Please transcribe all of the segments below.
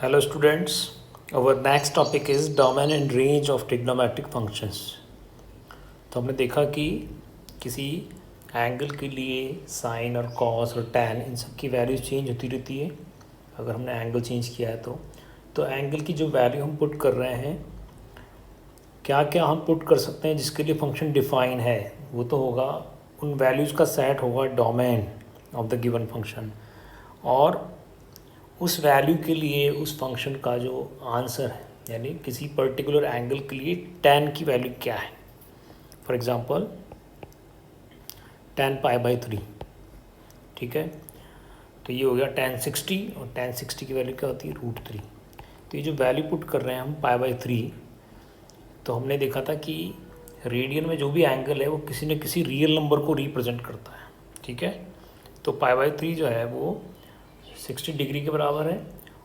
Hello students, our next topic is domain and range of trigonometric functions। तो हमने देखा कि किसी एंगल के लिए साइन और कॉस और टैन इन सब की वैल्यूज चेंज होती रहती है अगर हमने एंगल चेंज किया है तो एंगल की जो वैल्यू हम पुट कर रहे हैं क्या क्या हम पुट कर सकते हैं जिसके लिए फंक्शन डिफाइन है वो तो होगा उन वैल्यूज़ का सेट होगा domain of the given function और उस वैल्यू के लिए उस फंक्शन का जो आंसर है यानी किसी पर्टिकुलर एंगल के लिए tan की वैल्यू क्या है। फॉर एग्जांपल tan π/3, ठीक है। तो ये हो गया tan 60 और tan 60 की वैल्यू क्या होती है √3। तो ये जो वैल्यू पुट कर रहे हैं हम π/3, तो हमने देखा था कि रेडियन में जो भी एंगल है वो किसी न किसी रियल नंबर को रिप्रेजेंट करता है, ठीक है। तो π/3 जो है वो 60 डिग्री के बराबर है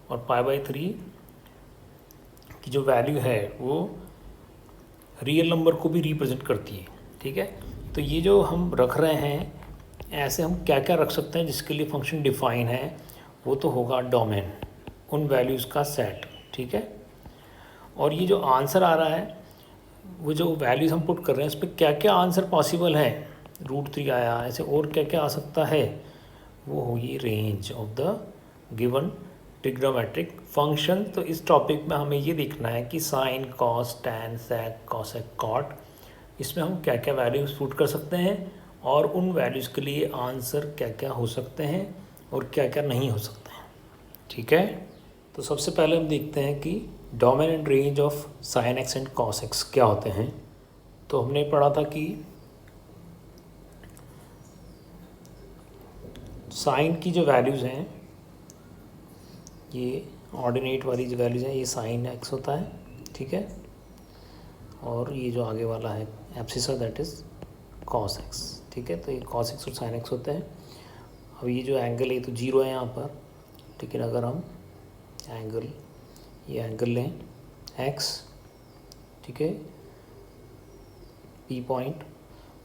और π/3 की जो वैल्यू है वो रियल नंबर को भी रिप्रेजेंट करती है, ठीक है। तो ये जो हम रख रहे हैं ऐसे हम क्या क्या रख सकते हैं जिसके लिए फंक्शन डिफाइन है वो तो होगा डोमेन, उन वैल्यूज़ का सेट, ठीक है। और ये जो आंसर आ रहा है वो जो वैल्यूज़ हम पुट कर रहे हैं इस पर क्या क्या आंसर पॉसिबल है, √3 आया, ऐसे और क्या क्या आ सकता है, वो होगी range of the given trigonometric function. तो इस टॉपिक में हमें ये देखना है कि sine cos tan sec cosec cot इसमें हम क्या क्या वैल्यूज़ पुट कर सकते हैं और उन वैल्यूज़ के लिए आंसर क्या क्या हो सकते हैं और क्या क्या नहीं हो सकते हैं, ठीक है। तो सबसे पहले हम देखते हैं कि domain and range of sine x and cos x क्या होते हैं। तो हमने पढ़ा था कि साइन की जो वैल्यूज़ हैं ये ऑर्डिनेट वाली जो वैल्यूज़ हैं ये साइन एक्स होता है, ठीक है। और ये जो आगे वाला है abscissa that is cos x, ठीक है। तो ये कॉस एक्स और साइन एक्स होते हैं। अब ये जो एंगल है तो जीरो है यहाँ पर, लेकिन अगर हम ये एंगल लें एक्स, ठीक है, पी पॉइंट,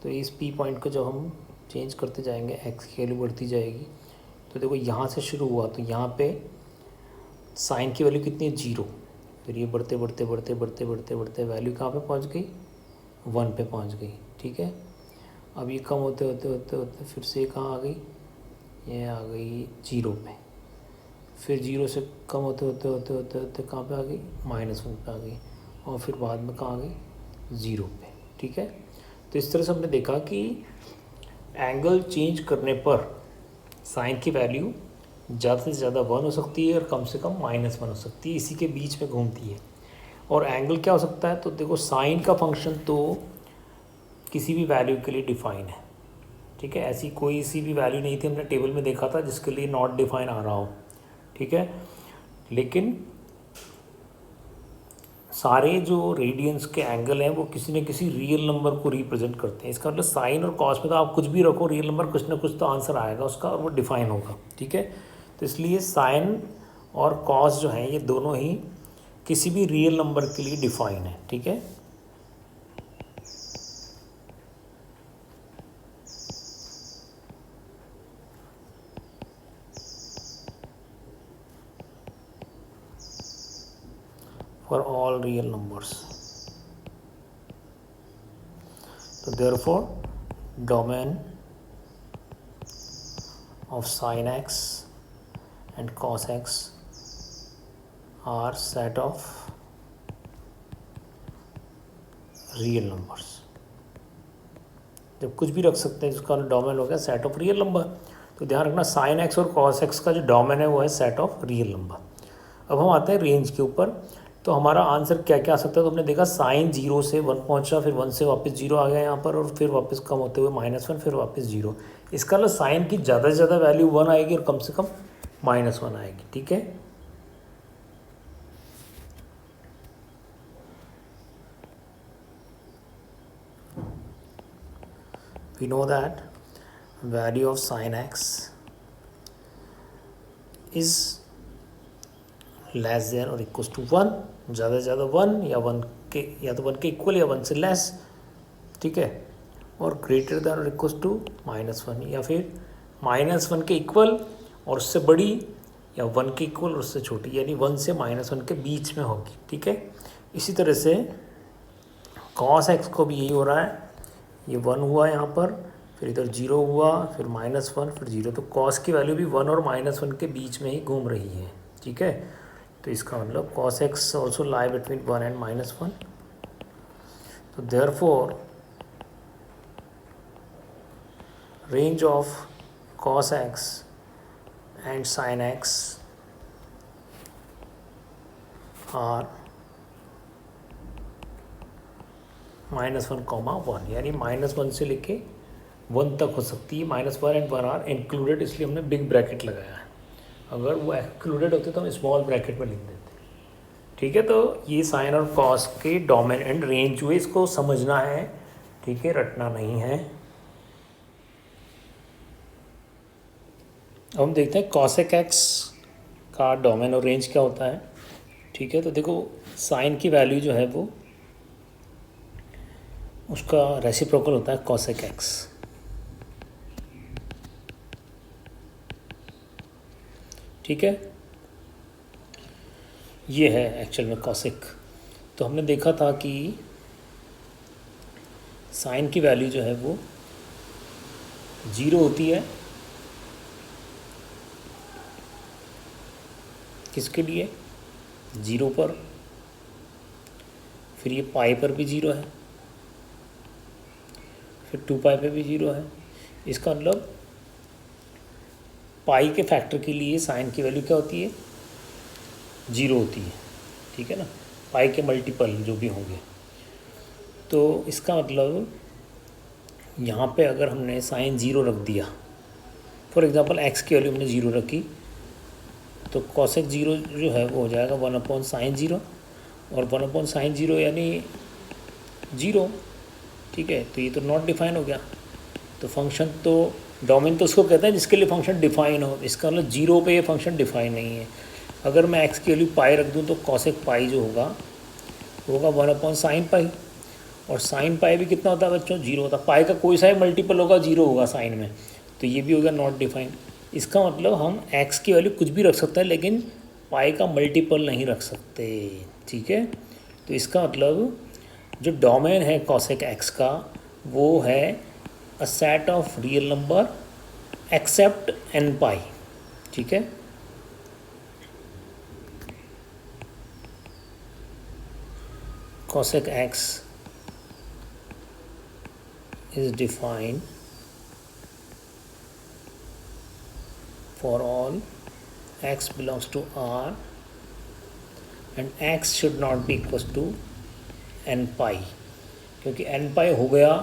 तो इस पी पॉइंट को जब हम चेंज करते जाएंगे एक्स की वैल्यू बढ़ती जाएगी। तो देखो यहाँ से शुरू हुआ तो यहाँ पे साइन की वैल्यू कितनी है 0, फिर ये बढ़ते बढ़ते बढ़ते बढ़ते बढ़ते बढ़ते वैल्यू कहाँ पे पहुँच गई 1 पे पहुँच गई, ठीक है। अब ये कम होते होते होते होते फिर से कहाँ आ गई, ये आ गई 0 पे, फिर 0 से कम होते होते होते होते होते कहाँ पे आ गई -1 पे आ गई और फिर बाद में कहाँ आ गई 0 पे, ठीक है। तो इस तरह से हमने देखा कि एंगल चेंज करने पर साइन की वैल्यू ज़्यादा से ज़्यादा 1 हो सकती है और कम से कम -1 हो सकती है, इसी के बीच में घूमती है। और एंगल क्या हो सकता है, तो देखो साइन का फंक्शन तो किसी भी वैल्यू के लिए डिफाइन है, ठीक है। ऐसी कोई सी भी वैल्यू नहीं थी, हमने टेबल में देखा था जिसके लिए नॉट डिफाइन आ रहा हो, ठीक है। लेकिन सारे जो रेडियंस के एंगल हैं वो किसी न किसी रियल नंबर को रिप्रेजेंट करते हैं। इसका मतलब साइन और कॉस में तो आप कुछ भी रखो रियल नंबर कुछ ना कुछ तो आंसर आएगा उसका और वो डिफाइन होगा, ठीक है। तो इसलिए साइन और कॉस जो हैं ये दोनों ही किसी भी रियल नंबर के लिए डिफाइन है, ठीक है। For all real numbers. तो therefore domain of sin x and cos x are set of real numbers. जब कुछ भी रख सकते हैं जिसका डोमेन हो गया सेट ऑफ रियल नंबर। तो ध्यान रखना साइन एक्स और कॉस एक्स का जो डोमेन है वो है सेट ऑफ रियल नंबर। अब हम आते हैं रेंज के ऊपर। तो हमारा आंसर क्या क्या आ सकता है, तो हमने देखा साइन 0 से 1 पहुंचा, फिर 1 से वापस 0 आ गया यहाँ पर और फिर वापस कम होते हुए -1 फिर वापस 0। इसका मतलब साइन की ज़्यादा से ज़्यादा वैल्यू 1 आएगी और कम से कम -1 आएगी, ठीक है। We know that value of sin x is less than और इक्वल टू 1, ज़्यादा से ज़्यादा 1 या 1 के या तो 1 के इक्वल या 1 से लेस, ठीक है। और ग्रेटर देन और इक्वल टू -1 या फिर -1 के इक्वल और उससे बड़ी या 1 के इक्वल उससे छोटी, यानी 1 से -1 के बीच में होगी, ठीक है। इसी तरह से cos x को भी यही हो रहा है, ये 1 हुआ यहाँ पर, फिर इधर 0 हुआ, फिर -1, फिर 0, तो cos की वैल्यू भी 1 और -1 के बीच में ही घूम रही है, ठीक है। तो इसका मतलब cos x also lie between 1 and -1। तो therefore range of cos x and sin x are -1, यानी -1 से लेके 1 तक हो सकती है। -1 एंड 1 आर इंक्लूडेड, इसलिए हमने बिग ब्रैकेट लगाया है। अगर वो एक्सक्लूडेड होते तो हम स्मॉल ब्रैकेट में लिख देते, ठीक है। तो ये साइन और कॉस के डोमेन एंड रेंज हुए, इसको समझना है, ठीक है, रटना नहीं है। अब हम देखते हैं कॉसेक एक्स का डोमेन और रेंज क्या होता है, ठीक है। तो देखो साइन की वैल्यू जो है वो उसका रेसिप्रोकल होता है कॉसेक एक्स, ठीक है। ये है एक्चुअल में कॉसेक। तो हमने देखा था कि साइन की वैल्यू जो है वो 0 होती है, किसके लिए, 0 पर, फिर ये पाई पर भी 0 है, फिर 2 पाई पे भी 0 है। इसका मतलब पाई के फैक्टर के लिए साइन की वैल्यू क्या होती है, 0 होती है, ठीक है ना। पाई के मल्टीपल जो भी होंगे, तो इसका मतलब यहाँ पे अगर हमने साइन 0 रख दिया, फॉर एग्जांपल एक्स की वैल्यू हमने 0 रखी, तो कॉसेक 0 जो है वो हो जाएगा 1/sin 0, और 1/sin 0 यानी 0, ठीक है। तो ये तो नॉट डिफाइन हो गया। तो फंक्शन तो डोमेन तो उसको कहते हैं जिसके लिए फंक्शन डिफाइन हो, इसका मतलब 0 पे ये फंक्शन डिफाइन नहीं है। अगर मैं एक्स की वैल्यू पाई रख दूँ तो कॉसेक पाई जो होगा वो होगा 1/sin पाई, और साइन पाई भी कितना होता है बच्चों, 0 होता है। पाई का कोई सा ही मल्टीपल होगा 0 होगा साइन में, तो ये भी होगा नॉट डिफाइन। इसका मतलब हम एक्स की वैल्यू कुछ भी रख सकते हैं, लेकिन पाई का मल्टीपल नहीं रख सकते, ठीक है। तो इसका मतलब जो डोमेन है कॉसेक एक्स का वो है a set of real number except n पाई, ठीक है। cosec x is defined for all x belongs to R and x should not be equals to n पाई, क्योंकि n पाई हो गया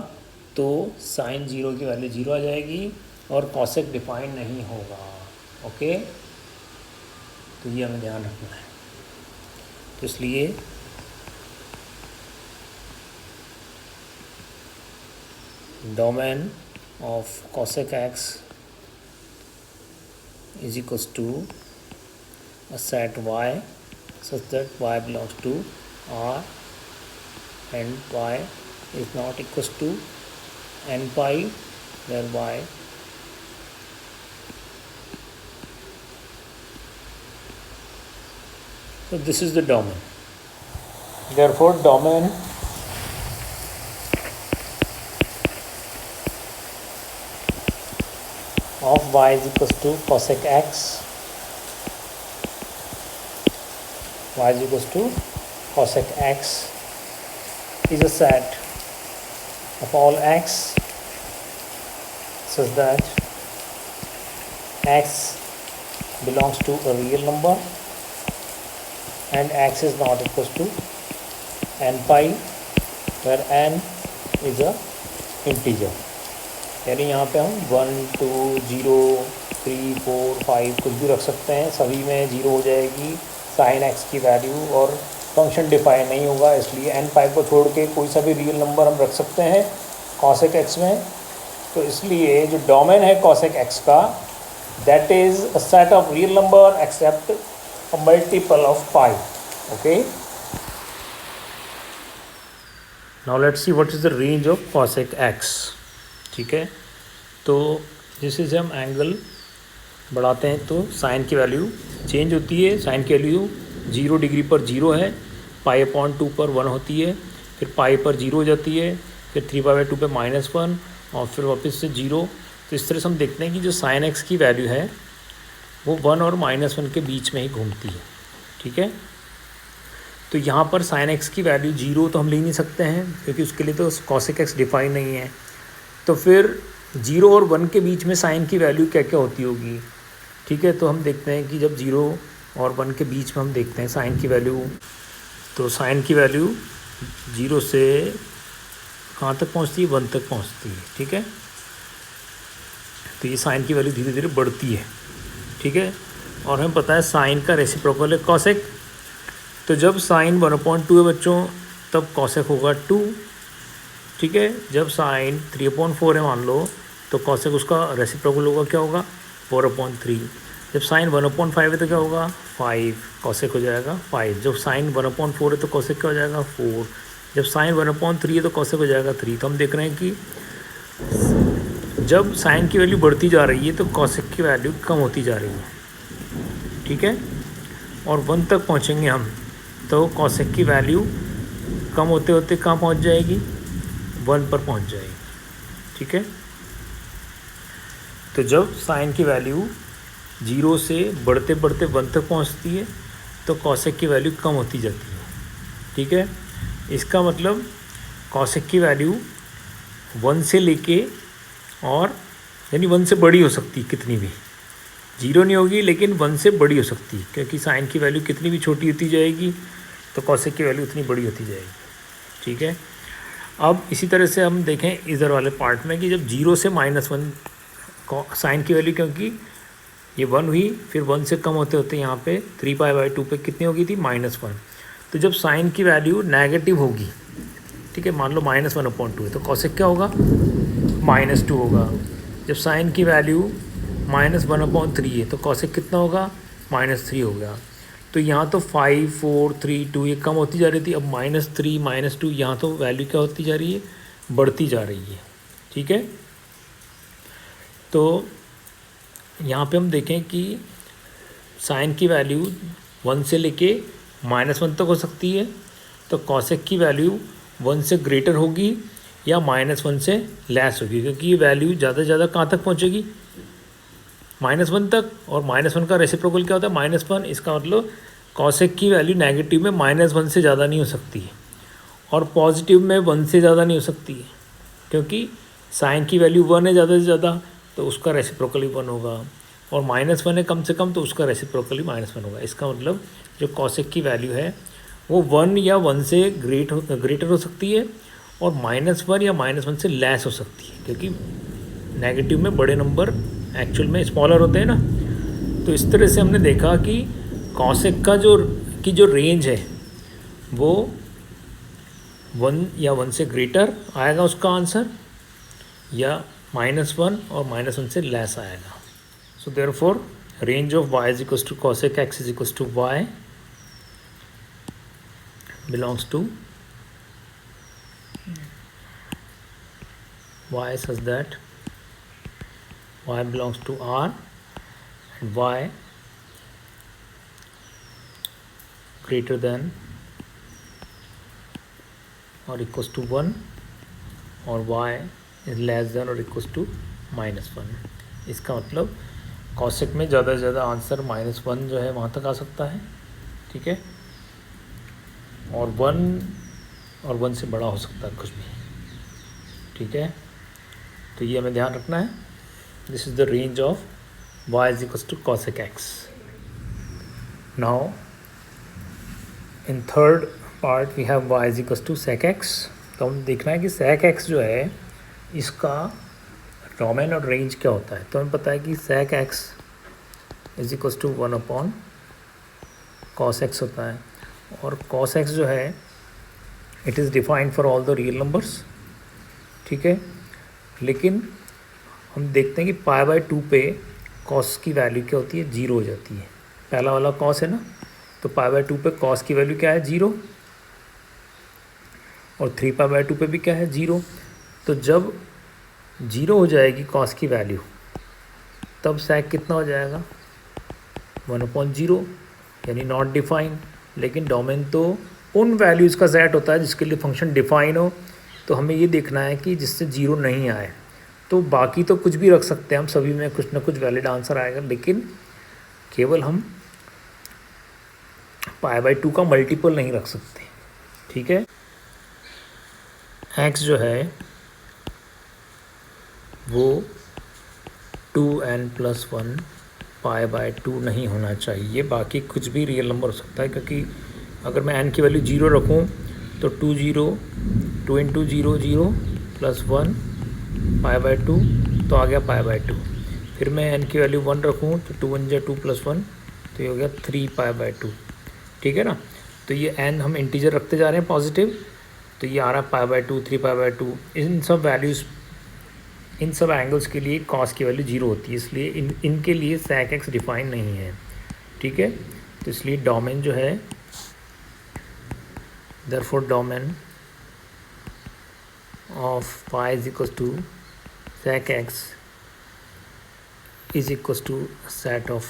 तो साइन 0 की वैल्यू 0 आ जाएगी और कॉसेक डिफाइन नहीं होगा, ओके। तो ये हमें ध्यान रखना है। तो इसलिए domain of cosec x is equals to a set y such that y belongs to R and y is not equals to n pi, where y so this is the domain. Therefore domain of y is equals to cosec x, y is equals to cosec x is a set of all x such that x belongs to a real number and x is not equals to n pi, where n is a integer। यानी यहाँ पे हम 1 2 0 3 4 5 कुछ भी रख सकते हैं, सभी में 0 हो जाएगी साइन एक्स की वैल्यू, और फंक्शन डिफाइन नहीं होगा, इसलिए n पाई को छोड़ के कोई सा भी रियल नंबर हम रख सकते हैं कॉसेक एक्स में। तो इसलिए जो डोमेन है कॉसेक एक्स का, that is a set of real number except a multiple of pi, okay. Now let's see what is the range of cosec x, ठीक है। तो जैसे से हम एंगल बढ़ाते हैं तो साइन की वैल्यू चेंज होती है, साइन की वैल्यू 0 डिग्री पर 0 है, π/2 पर 1 होती है, फिर पाई पर 0 हो जाती है, फिर 3π/2 पे -1 और फिर वापस से 0। तो इस तरह से हम देखते हैं कि जो साइन एक्स की वैल्यू है वो 1 और -1 के बीच में ही घूमती है। ठीक है, तो यहाँ पर साइन एक्स की वैल्यू 0 तो हम ले नहीं सकते हैं क्योंकि उसके लिए तो कॉसेक एक्स डिफाइन नहीं है। तो फिर 0 और 1 के बीच में साइन की वैल्यू क्या क्या होती होगी। ठीक है, तो हम देखते हैं कि जब 0 और 1 के बीच में हम देखते हैं साइन की वैल्यू, तो साइन की वैल्यू 0 से कहाँ तक पहुँचती है, 1 तक पहुँचती है। ठीक है, तो ये साइन की वैल्यू धीरे धीरे बढ़ती है। ठीक है, और हमें पता है साइन का रेसिप्रोकल है कॉसेक, तो जब साइन 1/2 है बच्चों तब कॉसेक होगा 2। ठीक है, जब साइन 3/4 है मान लो तो कॉसेक उसका रेसिप्रोकल होगा, क्या होगा, 4/3। जब साइन 1/5 है तो क्या होगा, 5, कॉसेक हो जाएगा 5। जब साइन 1/4 है तो कॉसेक क्या हो जाएगा, 4। जब साइन 1/3 है तो कॉसेक हो जाएगा 3। तो हम देख रहे हैं कि जब साइन की वैल्यू बढ़ती जा रही है तो कॉसेक की वैल्यू कम होती जा रही है। ठीक है, और 1 तक पहुंचेंगे हम तो कॉसेक की वैल्यू कम होते होते कहाँ पहुंच जाएगी, 1 पर पहुंच जाएगी। ठीक है, तो जब साइन की वैल्यू 0 से बढ़ते बढ़ते 1 तक पहुंचती है तो कॉसेक की वैल्यू कम होती जाती है। ठीक है, इसका मतलब कॉसेक की वैल्यू 1 से लेके और यानी 1 से बड़ी हो सकती है, कितनी भी 0 नहीं होगी लेकिन 1 से बड़ी हो सकती है, क्योंकि साइन की वैल्यू कितनी भी छोटी होती जाएगी तो कॉसेक की वैल्यू उतनी बड़ी होती जाएगी। ठीक है, अब इसी तरह से हम देखें इधर वाले पार्ट में कि जब 0 से -1 साइन की वैल्यू, क्योंकि ये 1 हुई, फिर 1 से कम होते होते यहाँ पे 3π/2 पे कितनी होगी थी, -1। तो जब साइन की वैल्यू नेगेटिव होगी, ठीक है, मान लो -1/2 है तो कॉसेक क्या होगा, -2 होगा। जब साइन की वैल्यू -1/3 है तो कॉसेक कितना होगा, -3 होगा। तो यहाँ तो 5, 4, 3, 2 ये कम होती जा रही थी, अब -3, -2 यहाँ तो वैल्यू क्या होती जा रही है, बढ़ती जा रही है। ठीक है, तो यहाँ पे हम देखें कि साइन की वैल्यू 1 से लेके -1 तक हो सकती है, तो कॉसेक की वैल्यू 1 से ग्रेटर होगी या -1 से लेस होगी, क्योंकि ये वैल्यू ज़्यादा से ज़्यादा कहाँ तक पहुँचेगी, -1 तक, और -1 का रेसिप्रोकल क्या होता है, -1। इसका मतलब कॉसेक की वैल्यू नेगेटिव में -1 से ज़्यादा नहीं हो सकती है और पॉजिटिव में 1 से ज़्यादा नहीं हो सकती है, क्योंकि साइन की वैल्यू 1 है ज़्यादा से ज़्यादा तो उसका रेसिप्रोकल भी 1 होगा, और -1 है कम से कम तो उसका रेसिप्रोकल भी -1 होगा। इसका मतलब जो कॉसेक की वैल्यू है वो 1 या 1 से ग्रेटर हो सकती है और -1 या -1 से लेस हो सकती है, क्योंकि नेगेटिव में बड़े नंबर एक्चुअल में स्मॉलर होते हैं ना। तो इस तरह से हमने देखा कि कॉसेक का जो रेंज है वो 1 या 1 से ग्रेटर आएगा उसका आंसर, या -1 और -1 से लेस आएगा। So therefore range of y is equals to cosec x is equals to y belongs to y such that y belongs to R and y greater than or equals to 1 और y is less than or equals to -1। इसका मतलब cosec में ज़्यादा से ज़्यादा answer -1 जो है वहाँ तक आ सकता है। ठीक है, और 1 से बड़ा हो सकता है कुछ भी। ठीक है, तो ये हमें ध्यान रखना है। This is the range of y is equals to cosec x। Now in third part we have y is equals to sec x। तो हम देखना है कि सेक x जो है इसका डोमेन और रेंज क्या होता है। तो हमें पता है कि sec x is equals to 1 cos x होता है, और cos x जो है it is defined for all the real numbers. ठीक है, लेकिन हम देखते हैं कि π/2 पे cos की वैल्यू क्या होती है, 0 हो जाती है। पहला वाला cos है ना, तो π/2 पे cos की वैल्यू क्या है, 0, और 3π/2 पे भी क्या है, 0। तो जब 0 हो जाएगी cos की वैल्यू तब sec कितना हो जाएगा, 1/0 यानी नॉट डिफाइन। लेकिन डोमेन तो उन वैल्यूज़ का सेट होता है जिसके लिए फंक्शन डिफाइन हो। तो हमें ये देखना है कि जिससे 0 नहीं आए। तो बाकी तो कुछ भी रख सकते हैं हम, सभी में कुछ ना कुछ वैलिड आंसर आएगा, लेकिन केवल हम π/2 का मल्टीपल नहीं रख सकते। ठीक है, x जो है वो 2n+1 π/2 नहीं होना चाहिए। बाकी कुछ भी रियल नंबर हो सकता है, क्योंकि अगर मैं n की वैल्यू 0 रखूँ तो 2 × 0 0 + 1 π/2 तो आ गया π/2। फिर मैं n की वैल्यू 1 रखूँ तो 2 × 2 + 1 तो ये हो गया 3 π/2। ठीक है ना। तो ये n हम इंटीजर रखते जा रहे हैं पॉजिटिव, तो ये आ रहा है π/2 3 π/2। इन सब वैल्यूज़, इन सब एंगल्स के लिए कॉस की वैल्यू 0 होती है, इसलिए इनके लिए sec x डिफाइन नहीं है। ठीक है, तो इसलिए डोमेन जो है, therefore domain of y = sec x is equals to set of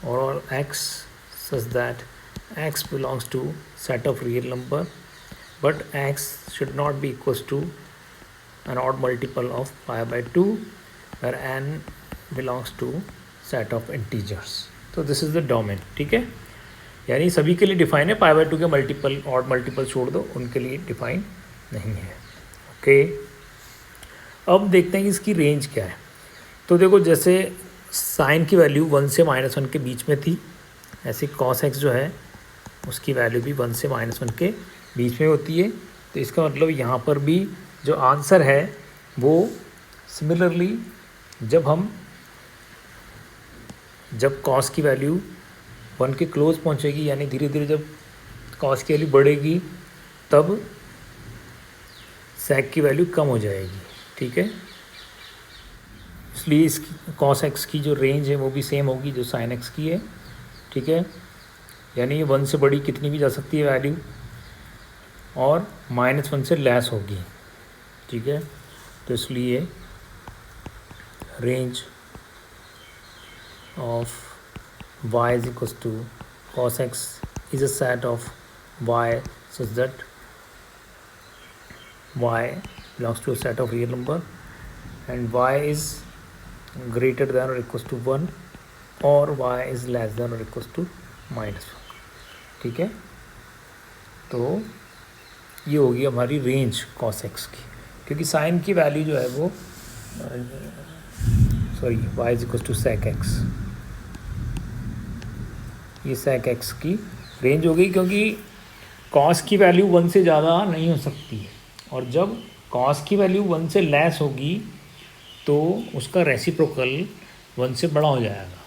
all x such that x belongs to set of real number, but x should not be equals to an odd multiple of π/2 where n belongs to set of integers. तो this is the domain. ठीक है, यानी सभी के लिए define है, π/2 के multiple odd multiple छोड़ दो, उनके लिए डिफाइन नहीं है। ओके, अब देखते हैं कि इसकी रेंज क्या है। तो देखो, जैसे साइन की वैल्यू 1 से -1 के बीच में थी, ऐसे cos x जो है उसकी वैल्यू भी 1 से -1 के बीच में होती है। तो इसका मतलब यहाँ पर भी जो आंसर है वो सिमिलरली जब cos की वैल्यू 1 के क्लोज पहुँचेगी, यानी धीरे धीरे जब cos की वैल्यू बढ़ेगी तब sec की वैल्यू कम हो जाएगी। ठीक है, इसलिए इस cos x की जो रेंज है वो भी सेम होगी जो sin x की है। ठीक है, यानी 1 से बड़ी कितनी भी जा सकती है वैल्यू, और -1 से लेस होगी। ठीक है, तो इसलिए range of y = cos x is a set of y such that y belongs to a set of real number and y is greater than or equals to 1 और y is less than or equals to -1। ठीक है, तो ये होगी हमारी range cos x की, क्योंकि sign की वैल्यू जो है वो y = sec x, ये sec x की रेंज हो गई, क्योंकि cos की वैल्यू 1 से ज़्यादा नहीं हो सकती है, और जब cos की वैल्यू 1 से लेस होगी तो उसका रेसिप्रोकल 1 से बड़ा हो जाएगा।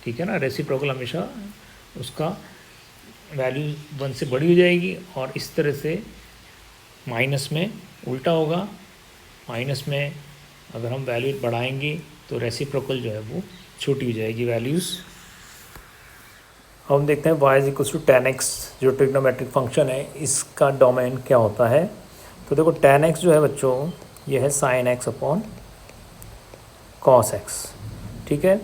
ठीक है ना, रेसिप्रोकल हमेशा उसका वैल्यू 1 से बड़ी हो जाएगी, और इस तरह से माइनस में उल्टा होगा। माइनस में अगर हम वैल्यू बढ़ाएंगे तो रेसिप्रोकल जो है वो छोटी हो जाएगी वैल्यूज़। हम देखते हैं y = tan x जो ट्रिग्नोमेट्रिक फंक्शन है, इसका डोमेन क्या होता है। तो देखो, tan x जो है बच्चों, ये है sin x / cos x। ठीक है,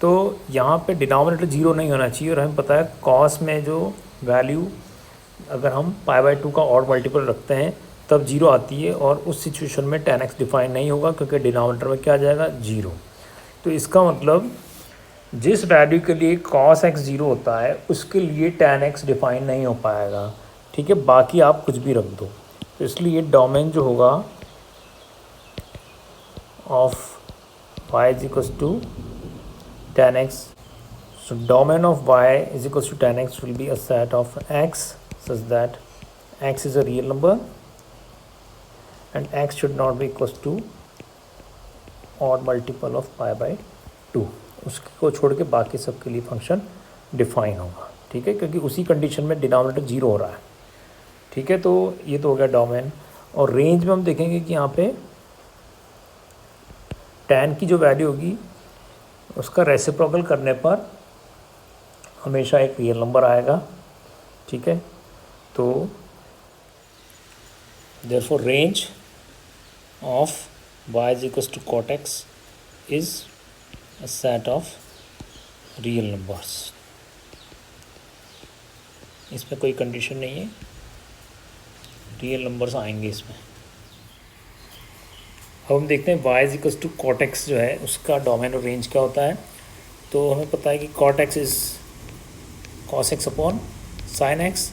तो यहाँ पे डिनोमिनेटर 0 नहीं होना चाहिए, और हमें पता है cos में जो वैल्यू अगर हम π/2 का ऑड मल्टीपल रखते हैं तब 0 आती है, और उस सिचुएशन में tan x डिफाइन नहीं होगा, क्योंकि डिनोमिनेटर में क्या आ जाएगा 0। तो इसका मतलब जिस वैल्यू के लिए cos x 0 होता है उसके लिए tan x डिफाइन नहीं हो पाएगा। ठीक है, बाकी आप कुछ भी रख दो। तो इसलिए डोमेन जो होगा of y = tan x, so domain of y = tan x will be a set of x such that x is a real number and x should not be equals to odd multiple of π/2। उसको छोड़ के बाकी सब के लिए function define होगा। ठीक है, क्योंकि उसी कंडीशन में डिनोमिनेटर 0 हो रहा है। ठीक है, तो ये तो हो गया डोमेन। और रेंज में हम देखेंगे कि यहाँ पे tan की जो वैल्यू होगी उसका रेसिप्रोकल करने पर हमेशा एक रियल नंबर आएगा। ठीक है, तो therefore range of y = cot x is a set of real numbers, इसमें कोई कंडीशन नहीं है, रियल नंबर्स आएंगे इसमें। अब हम देखते हैं y is equals to cot x जो है उसका डोमेन और रेंज क्या होता है। तो हमें पता है कि cot x is cos x upon sine x,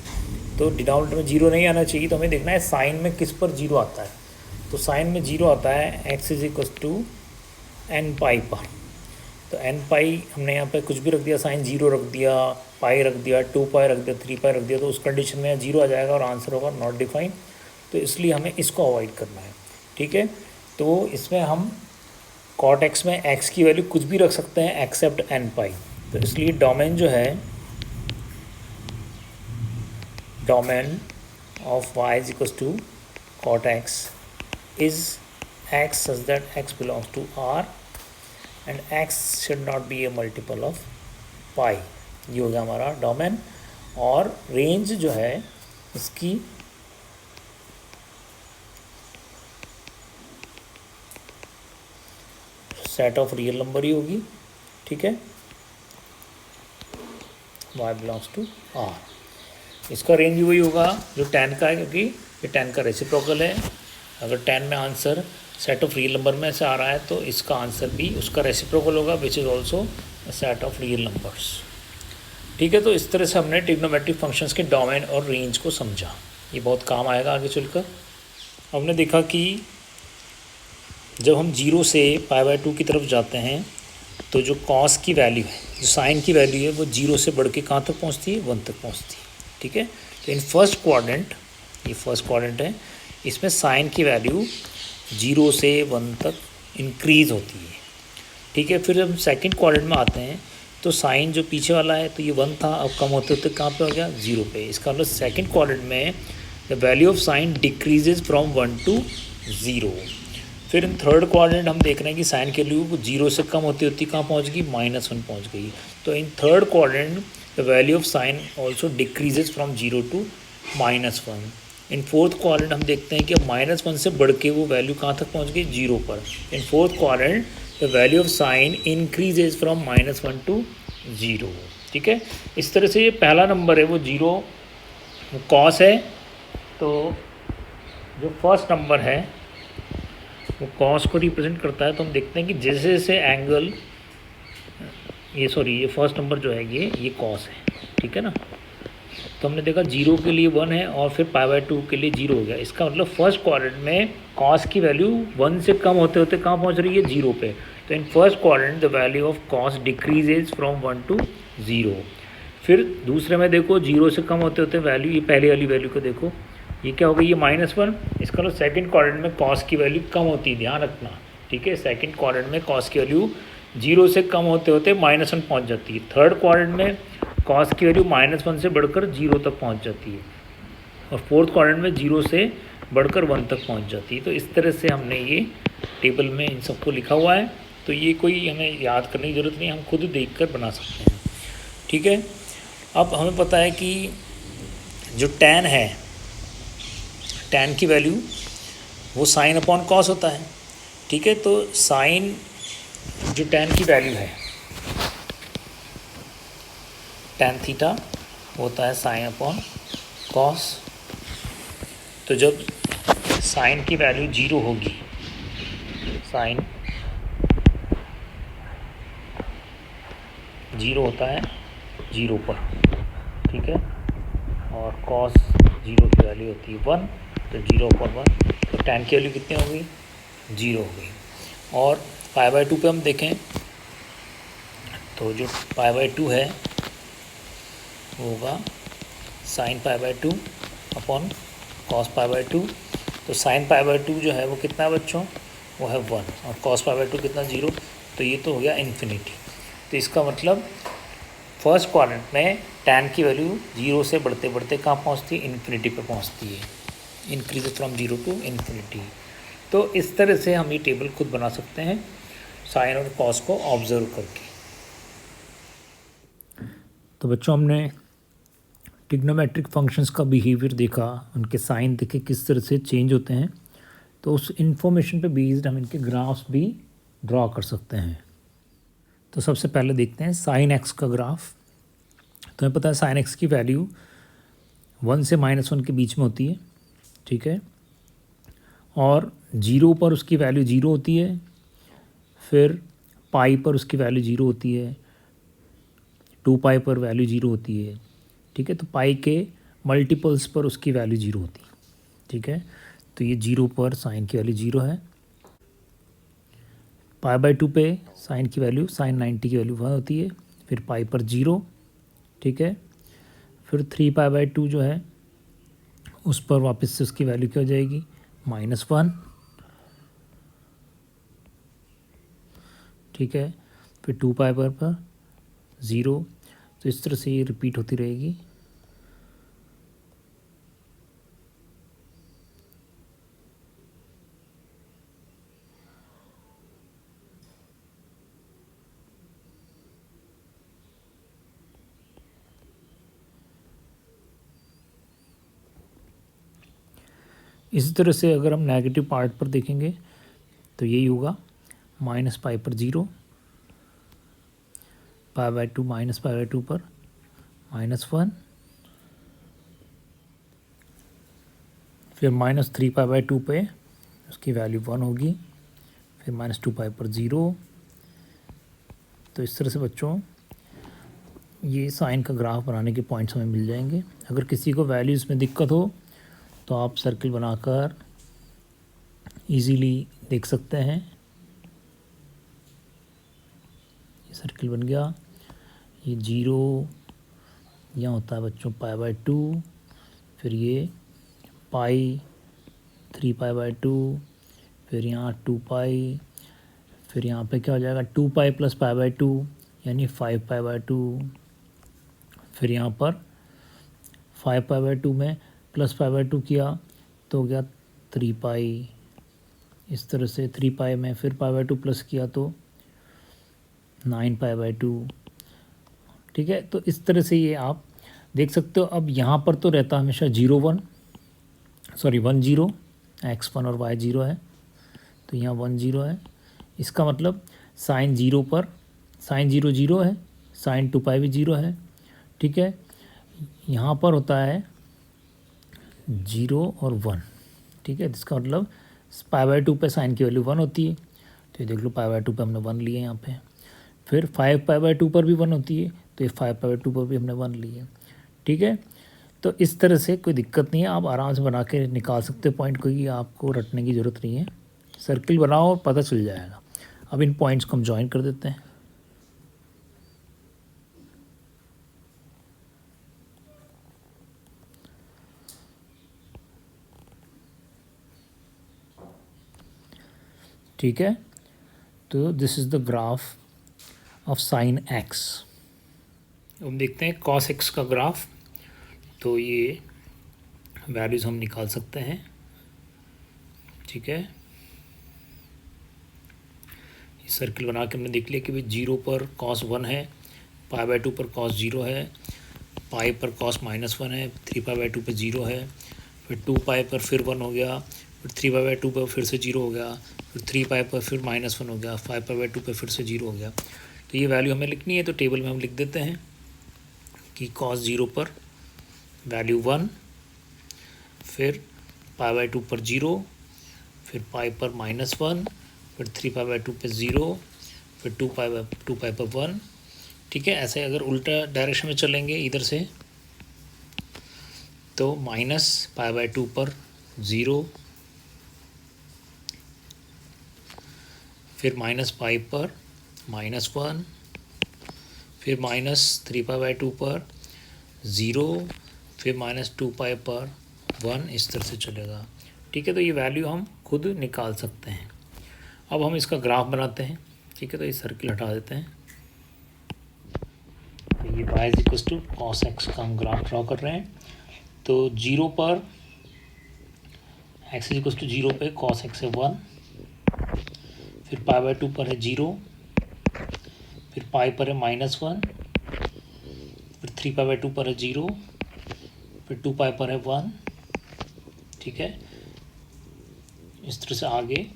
तो डिनोमिनेटर में जीरो नहीं आना चाहिए, तो हमें देखना है साइन में किस पर जीरो आता है। तो साइन में जीरो आता है x is equals to n pi पर। तो एन पाई हमने यहाँ पे कुछ भी रख दिया, साइन जीरो रख दिया, पाई रख दिया, 2 पाई रख दिया, 3 पाई रख दिया, तो उस कंडीशन में जीरो आ जाएगा और आंसर होगा नॉट डिफाइंड। तो इसलिए हमें इसको अवॉइड करना है, ठीक है। तो इसमें हम कॉट एक्स में x की वैल्यू कुछ भी रख सकते हैं एक्सेप्ट एन पाई। तो इसलिए डोमेन जो है, domain of y is equals to cot x is x such that x belongs to R and x should not be a multiple of pi। ये हो गया हमारा डोमेन। और रेंज जो है इसकी सेट ऑफ रियल नंबर ही होगी, ठीक है, y बिलोंग्स टू R। इसका रेंज भी वही होगा जो 10 का है, क्योंकि ये 10 का रेसिप्रोकल है। अगर 10 में answer set of real number में से आ रहा है तो इसका आंसर भी उसका रेसिप्रोकल होगा, which is also set of real numbers, ठीक है। तो इस तरह से हमने ट्रिग्नोमेट्रिक फंक्शंस के डोमेन और रेंज को समझा, ये बहुत काम आएगा आगे चलकर। हमने देखा कि जब हम 0 से π/2 की तरफ जाते हैं तो जो कॉस की वैल्यू है, जो साइन की वैल्यू है, वो 0 से बढ़ के कहाँ तक पहुँचती है, 1 तक पहुँचती है, ठीक है। तो इन फर्स्ट क्वाड्रेंट, ये फर्स्ट क्वाड्रेंट है, इसमें साइन की वैल्यू 0 से 1 तक इंक्रीज़ होती है, ठीक है। फिर हम सेकंड क्वाड्रेंट में आते हैं तो साइन जो पीछे वाला है, तो ये 1 था, अब कम होते होते कहाँ पे हो गया, 0 पे। इसका मतलब सेकंड क्वाड्रेंट में the value of sine decreases from 1 to 0। फिर इन थर्ड क्वाड्रेंट हम देख रहे हैं कि साइन की वैल्यू 0 से कम होती होती कहाँ पहुँच गई, -1 पहुँच गई। तो in third quadrant the value of sine also decreases from 0 to -1। In fourth quadrant हम देखते हैं कि अब -1 से बढ़ के वो वैल्यू कहाँ तक पहुँच गई, 0 पर। In fourth quadrant the value of sine increases from -1 to 0, ठीक है। इस तरह से ये पहला नंबर है वो 0 कॉस है, तो जो फर्स्ट नंबर है वो कॉस को रिप्रेजेंट करता है। तो हम देखते हैं कि जैसे जैसे एंगल, ये फर्स्ट नंबर जो है ये कॉस है, ठीक है ना। तो हमने देखा 0 के लिए 1 है और फिर π/2 के लिए 0 हो गया। इसका मतलब फर्स्ट क्वाड्रेंट में कॉस की वैल्यू 1 से कम होते होते कहाँ पहुँच रही है, 0 पे। तो in first quadrant the value of cos decreases from 1 to 0। फिर दूसरे में देखो 0 से कम होते होते वैल्यू, ये पहले वाली वैल्यू को देखो, ये क्या हो गई, ये -1। इसका मतलब सेकंड क्वाड्रेंट में कॉस की वैल्यू कम होती है, ध्यान रखना, ठीक है। सेकंड क्वाड्रेंट में कॉस की वैल्यू 0 से कम होते होते -1 पहुँच जाती है। थर्ड क्वाड्रेंट में कॉस की वैल्यू -1 से बढ़कर 0 तक पहुँच जाती है, और फोर्थ क्वाड्रेंट में 0 से बढ़कर 1 तक पहुँच जाती है। तो इस तरह से हमने ये टेबल में इन सबको लिखा हुआ है, तो ये कोई हमें याद करने की ज़रूरत नहीं, हम खुद देख कर बना सकते हैं, ठीक है। अब हमें पता है कि जो tan है, tan की वैल्यू वो साइन अपॉन कॉस होता है, ठीक है। तो साइन जो tan की वैल्यू है, tan थीटा होता है साइन अपॉन कॉस। तो जब साइन की वैल्यू 0 होगी, साइन 0 होता है 0 पर, ठीक है, और कॉस 0 की वैल्यू होती है 1, तो 0/1, तो tan की वैल्यू कितनी हो गई, 0 हो गई। और π/2 पे हम देखें तो जो π/2 है वो होगा साइन π/2 अपॉन कॉस π/2। तो साइन π/2 जो है वो कितना है बच्चों, वो है 1, और कॉस π/2 कितना, 0। तो ये तो हो गया इन्फिनिटी। तो इसका मतलब फर्स्ट क्वाड्रेंट में tan की वैल्यू 0 से बढ़ते बढ़ते कहाँ पहुँचती है, इन्फिनिटी पे पहुँचती है, इंक्रीज फ्रॉम 0 टू इन्फिनिटी। तो इस तरह से हम ये टेबल खुद बना सकते हैं साइन और कॉस को ऑब्जर्व करके। तो बच्चों हमने ट्रिग्नोमेट्रिक फंक्शंस का बिहेवियर देखा, उनके साइन देखे किस तरह से चेंज होते हैं, तो उस इन्फॉर्मेशन पे बेस्ड हम इनके ग्राफ्स भी ड्रॉ कर सकते हैं। तो सबसे पहले देखते हैं साइन एक्स का ग्राफ। तो हमें पता है साइन एक्स की वैल्यू 1 से -1 के बीच में होती है, ठीक है। और 0 पर उसकी वैल्यू 0 होती है, फिर पाई पर उसकी वैल्यू 0 होती है, 2 पाई पर वैल्यू 0 होती है, ठीक है। तो पाई के मल्टीपल्स पर उसकी वैल्यू 0 होती है, ठीक है। तो ये 0 पर साइन की वैल्यू 0 है। π/2 पे साइन की वैल्यू साइन 90 की वैल्यू 1 होती है, फिर पाई पर 0, ठीक है। फिर 3π/2 जो है उस पर वापस से उसकी वैल्यू क्या हो जाएगी, -1, ठीक है। फिर 2π पर 0। तो इस तरह से ये रिपीट होती रहेगी। इसी तरह से अगर हम नेगेटिव पार्ट पर देखेंगे तो यही होगा, -π पर 0, π/2 -π/2 पर -1, फिर -3π/2 पे उसकी वैल्यू 1 होगी, फिर -2π पर 0। तो इस तरह से बच्चों ये साइन का ग्राफ बनाने के पॉइंट्स हमें मिल जाएंगे। अगर किसी को वैल्यूज़ में दिक्कत हो तो आप सर्किल बनाकर इजीली देख सकते हैं। ये सर्किल बन गया। ये 0 यहाँ होता है बच्चों π/2, फिर ये पाई 3π/2, फिर यहाँ 2π, फिर यहाँ पे क्या हो जाएगा 2π + π/2 यानी 5π/2, फिर यहाँ पर 5π/2 में +π/2 किया तो हो गया 3π। इस तरह से 3π में फिर π/2 प्लस किया तो 9π/2, ठीक है। तो इस तरह से ये आप देख सकते हो। अब यहाँ पर तो रहता हमेशा 1 0, x1 और y0 है, तो यहाँ 1 0 है। इसका मतलब साइन 0 पर साइन 0 0 है, साइन 2π भी 0 है, ठीक है। यहाँ पर होता है 0 और 1, ठीक है। इसका मतलब π/2 पे साइन की वैल्यू 1 होती है, तो ये देख लो π/2 पे हमने 1 लिए यहाँ पे। फिर 5π/2 पर भी 1 होती है, तो ये 5π/2 पर भी हमने 1 लिए, ठीक है। तो इस तरह से कोई दिक्कत नहीं है, आप आराम से बना के निकाल सकते हो पॉइंट, कोई आपको रटने की ज़रूरत नहीं है। सर्किल बनाओ और पता चल जाएगा। अब इन पॉइंट्स को हम ज्वाइन कर देते हैं। ठीक है, तो this is the graph of sine x. अब देखते हैं कॉस एक्स का ग्राफ। तो ये वैल्यूज़ हम निकाल सकते हैं, ठीक है। ये सर्किल बना के हमने देख लिया कि भाई 0 पर cos 1 है, π/2 पर cos 0 है, पाई पर cos -1 है, 3π/2 पर 0 है, फिर 2π पर फिर 1 हो गया, फिर 3π/2 पर फिर से 0 हो गया, फिर 3π पर फिर -1 हो गया, 5π/2 पर फिर से 0 हो गया। तो ये वैल्यू हमें लिखनी है, तो टेबल में हम लिख देते हैं कि cos 0 पर वैल्यू 1, फिर π/2 पर 0, फिर पाई पर -1, फिर 3π/2 पे 0, फिर 2π पर 1, ठीक है। ऐसे अगर उल्टा डायरेक्शन में चलेंगे इधर से तो -π/2 पर 0, फिर -π पर -1, फिर -3π/2 पर 0, फिर -2π पर 1, इस तरह से चलेगा, ठीक है। तो ये वैल्यू हम खुद निकाल सकते हैं। अब हम इसका ग्राफ बनाते हैं, ठीक है। तो ये सर्किल हटा देते हैं। तो ये y = cos x का हम ग्राफ ड्रॉ कर रहे हैं। तो 0 पर x = 0 पे cos x है 1, फिर π/2 पर है 0, फिर पाई पर है -1, फिर 3π/2 पर है 0, फिर 2π पर है 1, ठीक है। इस तरह से आगे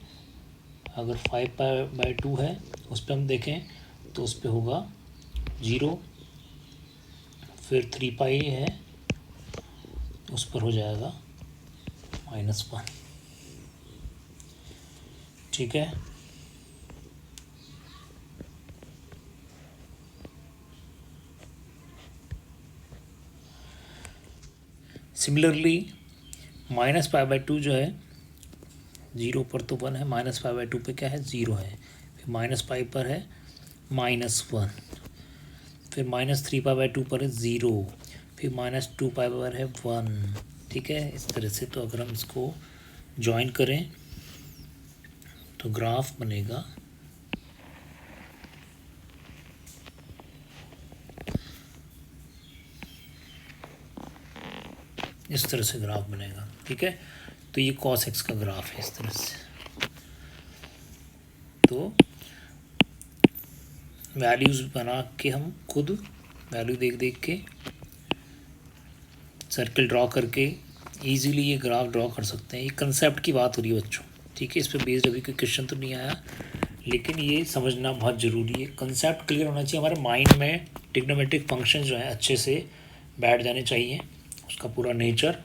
अगर 5π/2 है उस पर हम देखें तो उस पर होगा 0, फिर 3 पाई है उस पर हो जाएगा -1। ठीक है, सिमिलरली -π/2 जो है 0 पर तो 1 है, -π/2 पे क्या है 0 है, फिर -π पर है -1, फिर -3π/2 पर है 0, फिर -2π पर है 1। ठीक है, इस तरह से। तो अगर हम इसको ज्वाइन करें तो ग्राफ बनेगा इस तरह से, ग्राफ बनेगा। ठीक है, तो ये cos x का ग्राफ है इस तरह से। तो वैल्यूज़ बना के हम खुद वैल्यू देख देख के सर्कल ड्रॉ करके इजीली ये ग्राफ ड्रॉ कर सकते हैं। ये कंसेप्ट की बात हो रही है बच्चों। ठीक है, इस पर बेस्ड अभी कोई क्वेश्चन तो नहीं आया, लेकिन ये समझना बहुत ज़रूरी है। कंसेप्ट क्लियर होना चाहिए हमारे माइंड में। ट्रिग्नोमेट्रिक फंक्शन जो है अच्छे से बैठ जाने चाहिए, उसका पूरा नेचर